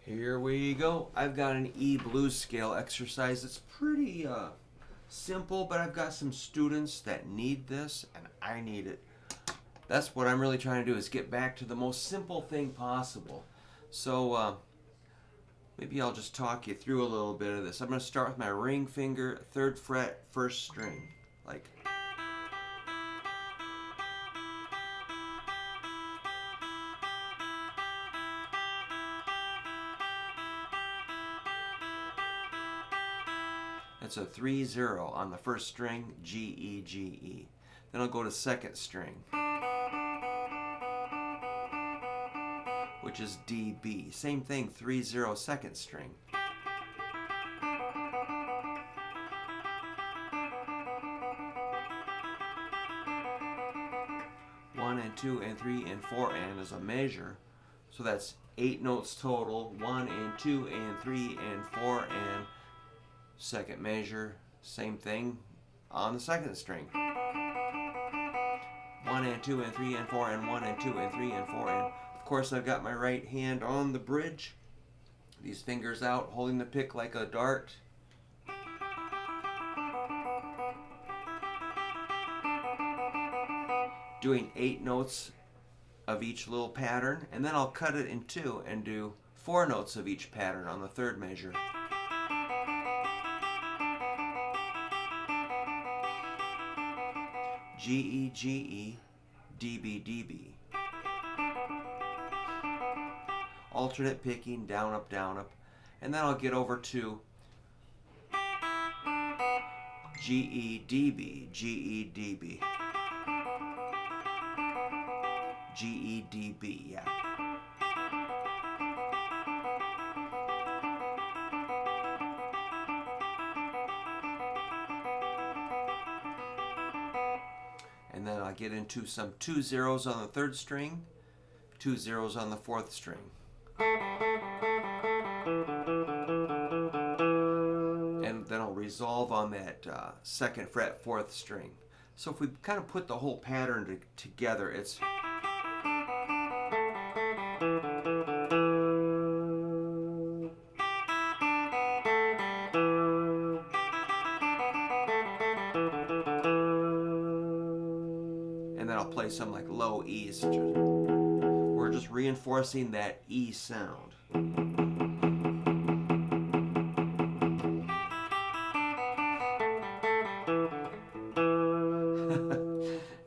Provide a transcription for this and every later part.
Here we go. I've got an E blues scale exercise. It's pretty simple, but I've got some students that need this, and I need it. That's what I'm really trying to do, is get back to the most simple thing possible. So maybe I'll just talk you through a little bit of this. I'm going to start with my ring finger, 3rd fret, 1st string. Like, that's a 3-0 on the 1st string, G, E, G, E. Then I'll go to 2nd string, which is D, B. Same thing, 3-0, 2nd string. One and 2 and 3 and 4 and is a measure. So that's 8 notes total. 1 and 2 and 3 and 4 and 2nd measure. Same thing on the 2nd string. 1 and 2 and 3 and 4 and 1 and 2 and 3 and 4 and of course I've got my right hand on the bridge. These fingers out, holding the pick like a dart. Doing 8 notes of each little pattern, and then I'll cut it in 2 and do 4 notes of each pattern on the 3rd measure. G, E, G, E, D, B, D, B. Alternate picking, down, up, and then I'll get over to G, E, D, B, G, E, D, B. G, E, D, B, yeah. And then I'll get into some 2 zeros on the 3rd string, 2 zeros on the 4th string. And then I'll resolve on that 2nd fret, 4th string. So if we kind of put the whole pattern together, it's and then I'll play some like low E's. We're just reinforcing that E sound.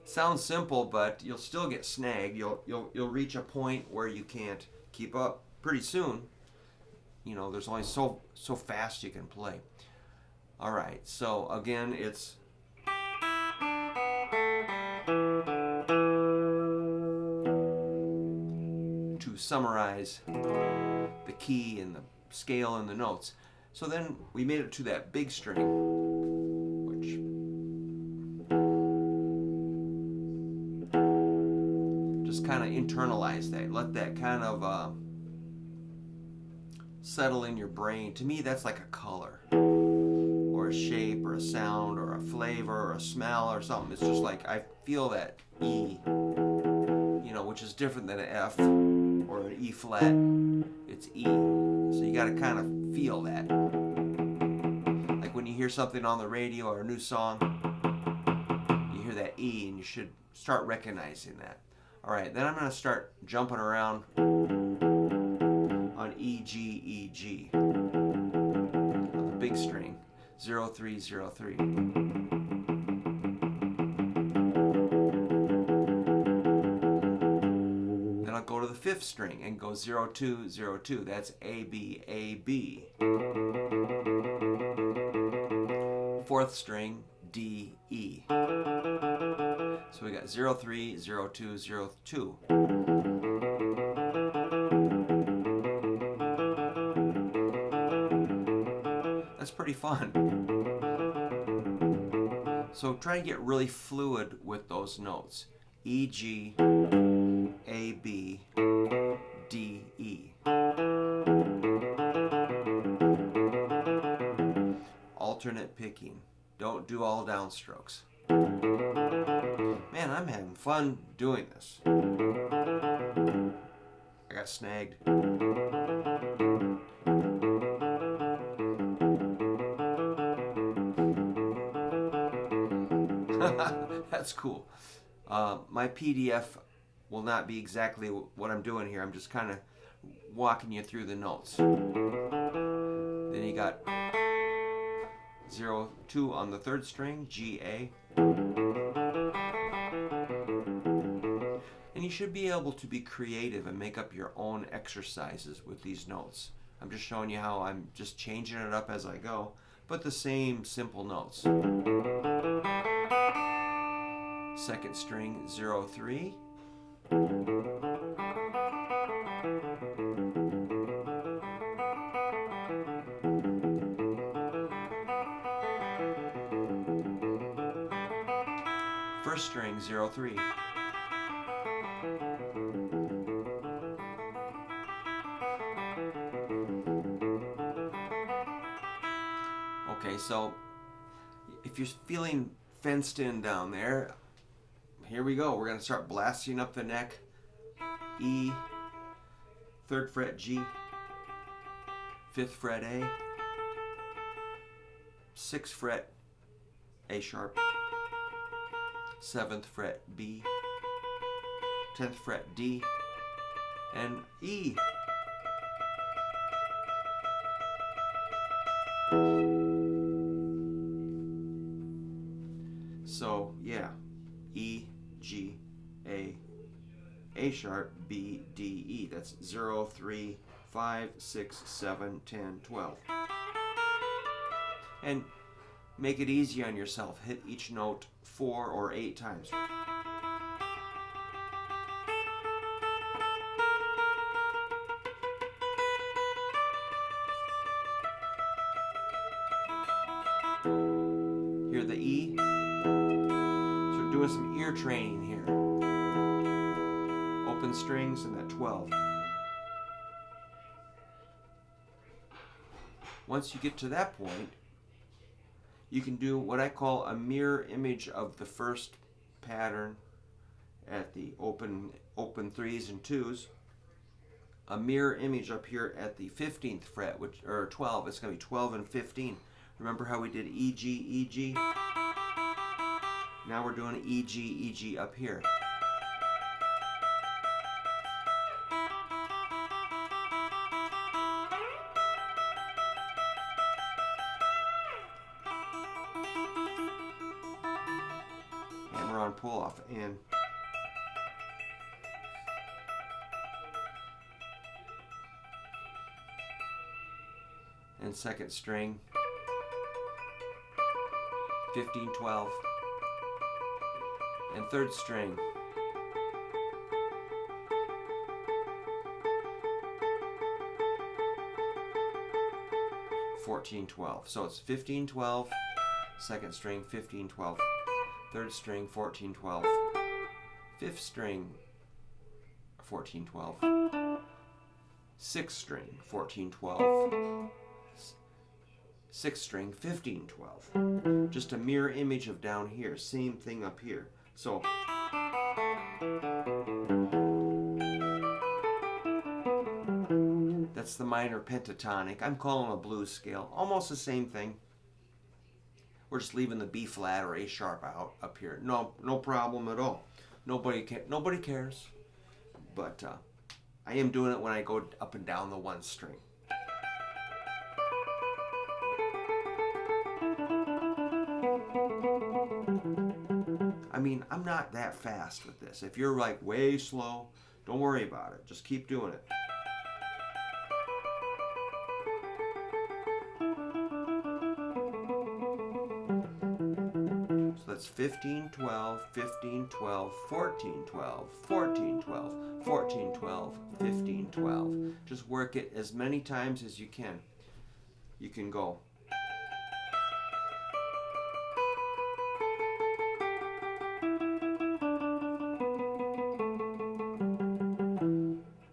Sounds simple, but you'll still get snagged. You'll reach a point where you can't keep up pretty soon. You know, there's only so fast you can play. All right, so again, it's to summarize the key and the scale and the notes. So then we made it to that big string, which just kind of internalize that. Let that kind of settle in your brain. To me, that's like a color or a shape or a sound or a flavor or a smell or something. It's just like I feel that E, you know, which is different than an F or an E flat. It's E. So you got to kind of feel that. Like when you hear something on the radio or a new song, you hear that E and you should start recognizing that. All right, then I'm going to start jumping around on E, G, E, G on the big string, 0, 3, 0, 3. Then I'll go to the 5th string and go 0, 2, 0, 2. That's A, B, A, B. 4th string, D, E. So we got 0, 3, 0, 2, 0, 2. That's pretty fun. So try to get really fluid with those notes. E, G, A, B, D, E. Alternate picking. Don't do all downstrokes. Man, I'm having fun doing this. I got snagged. That's cool. My PDF will not be exactly what I'm doing here. I'm just kind of walking you through the notes. Then you got 0, 2 on the third string, G, A. And you should be able to be creative and make up your own exercises with these notes. I'm just showing you how I'm just changing it up as I go, but the same simple notes. Second string, 0, 3. First string, 0, 3. Okay, so if you're feeling fenced in down there, here we go. We're going to start blasting up the neck. E, 3rd fret G, 5th fret A, 6th fret A sharp, 7th fret B, 10th fret D, and E. So, yeah, E, G, A sharp, B, D, E. That's 0, 3, 5, 6, 7, 10, 12. And make it easy on yourself. Hit each note 4 or 8 times. Hear the E? So we're doing some ear training here. Open strings and that 12. Once you get to that point, you can do what I call a mirror image of the first pattern at the open 3s and 2s. A mirror image up here at the 15th fret, or 12. It's going to be 12 and 15. Remember how we did E, G, E, G? Now we're doing E, G, E, G up here. Hammer on pull off and second string, 15, 12, and third string, 14, 12. So it's 15, 12, second string, 15, 12, third string, 14, 12, fifth string, 14, 12, sixth string, 14, 12, sixth string, 15, 12. Just a mirror image of down here. Same thing up here. So that's the minor pentatonic. I'm calling a blues scale. Almost the same thing. We're just leaving the B flat or A sharp out up here. No problem at all. Nobody cares. But I am doing it when I go up and down the one string. I mean, I'm not that fast with this. If you're like way slow, don't worry about it. Just keep doing it. So that's 15, 12, 15, 12, 14, 12, 14, 12, 14, 12, 15, 12. Just work it as many times as you can. You can go.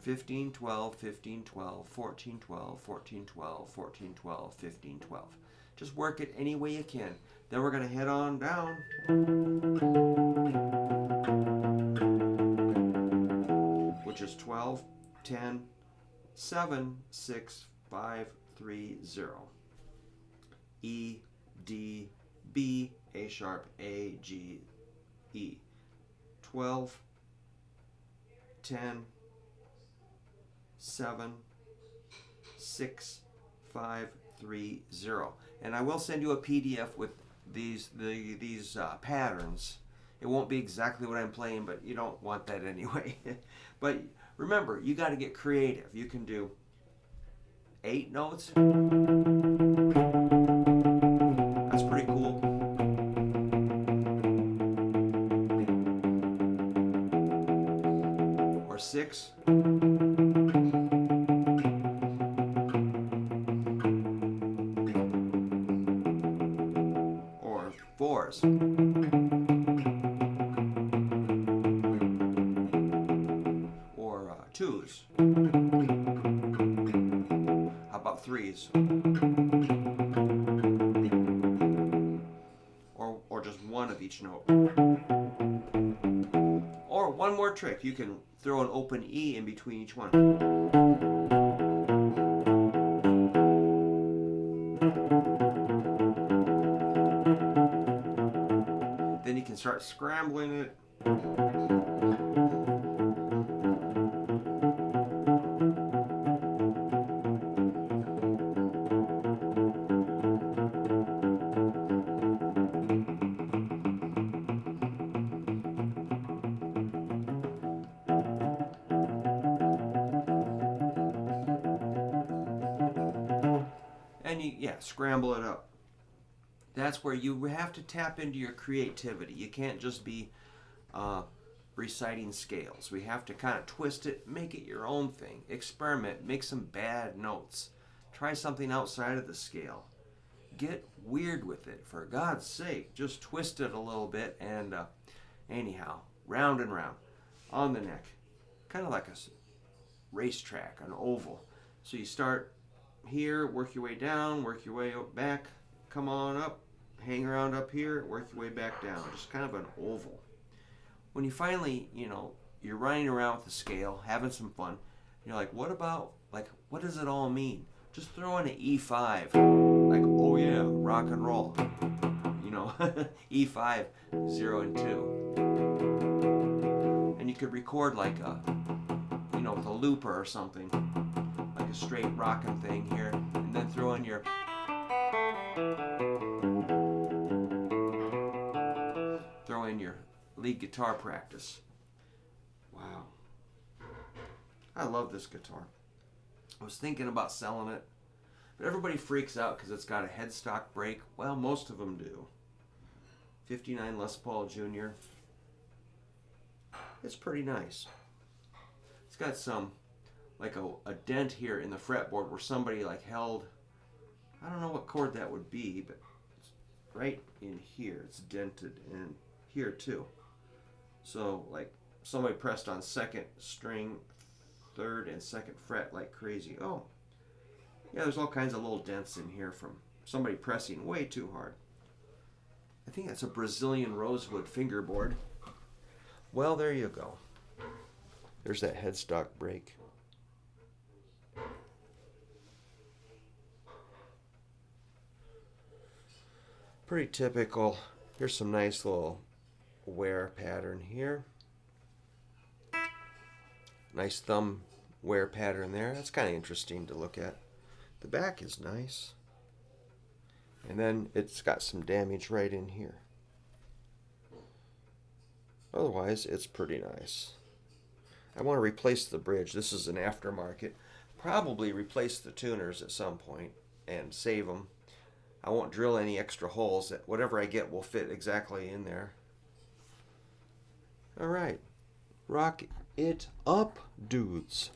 15, 12, 15, 12, 14, 12, 14, 12, 14, 12, 15, 12. Just work it any way you can. Then we're going to head on down. Which is 12, 10, 7, 6, 5, 3, 0. E, D, B, A sharp, A, G, E. 12, 10, 7, 6, 5, 3, 0. And I will send you a PDF with these patterns. It won't be exactly what I'm playing, but you don't want that anyway. But remember, you got to get creative. You can do 8 notes. That's pretty cool. Or 6. Or 4s. Or 2s. How about 3s? Or just one of each note. Or one more trick, you can throw an open E in between each one. Then you can start scrambling it. And you scramble it up. That's where you have to tap into your creativity. You can't just be reciting scales. We have to kind of twist it, make it your own thing. Experiment, make some bad notes. Try something outside of the scale. Get weird with it, for God's sake. Just twist it a little bit, and anyhow, round and round on the neck. Kind of like a racetrack, an oval. So you start here, work your way down, work your way back, come on up, hang around up here, work your way back down. Just kind of an oval. When you finally, you're running around with the scale, having some fun, you're like, what does it all mean? Just throw in an E5, like, oh yeah, rock and roll. E5, 0 and 2. And you could record like with a looper or something, like a straight rockin' thing here, and then throw in your lead guitar practice. Wow. I love this guitar. I was thinking about selling it, but everybody freaks out because it's got a headstock break. Well, most of them do. 59 Les Paul Jr. It's pretty nice. It's got some, like a dent here in the fretboard where somebody held, I don't know what chord that would be, but it's right in here. It's dented, and here too. So somebody pressed on second string, third and second fret like crazy. Oh, yeah, there's all kinds of little dents in here from somebody pressing way too hard. I think that's a Brazilian rosewood fingerboard. Well, there you go. There's that headstock break. Pretty typical. Here's some nice little wear pattern here. Nice thumb wear pattern there. That's kind of interesting to look at. The back is nice. And then it's got some damage right in here. Otherwise, it's pretty nice. I want to replace the bridge. This is an aftermarket. Probably replace the tuners at some point and save them. I won't drill any extra holes. Whatever I get will fit exactly in there. All right. Rock it up, dudes.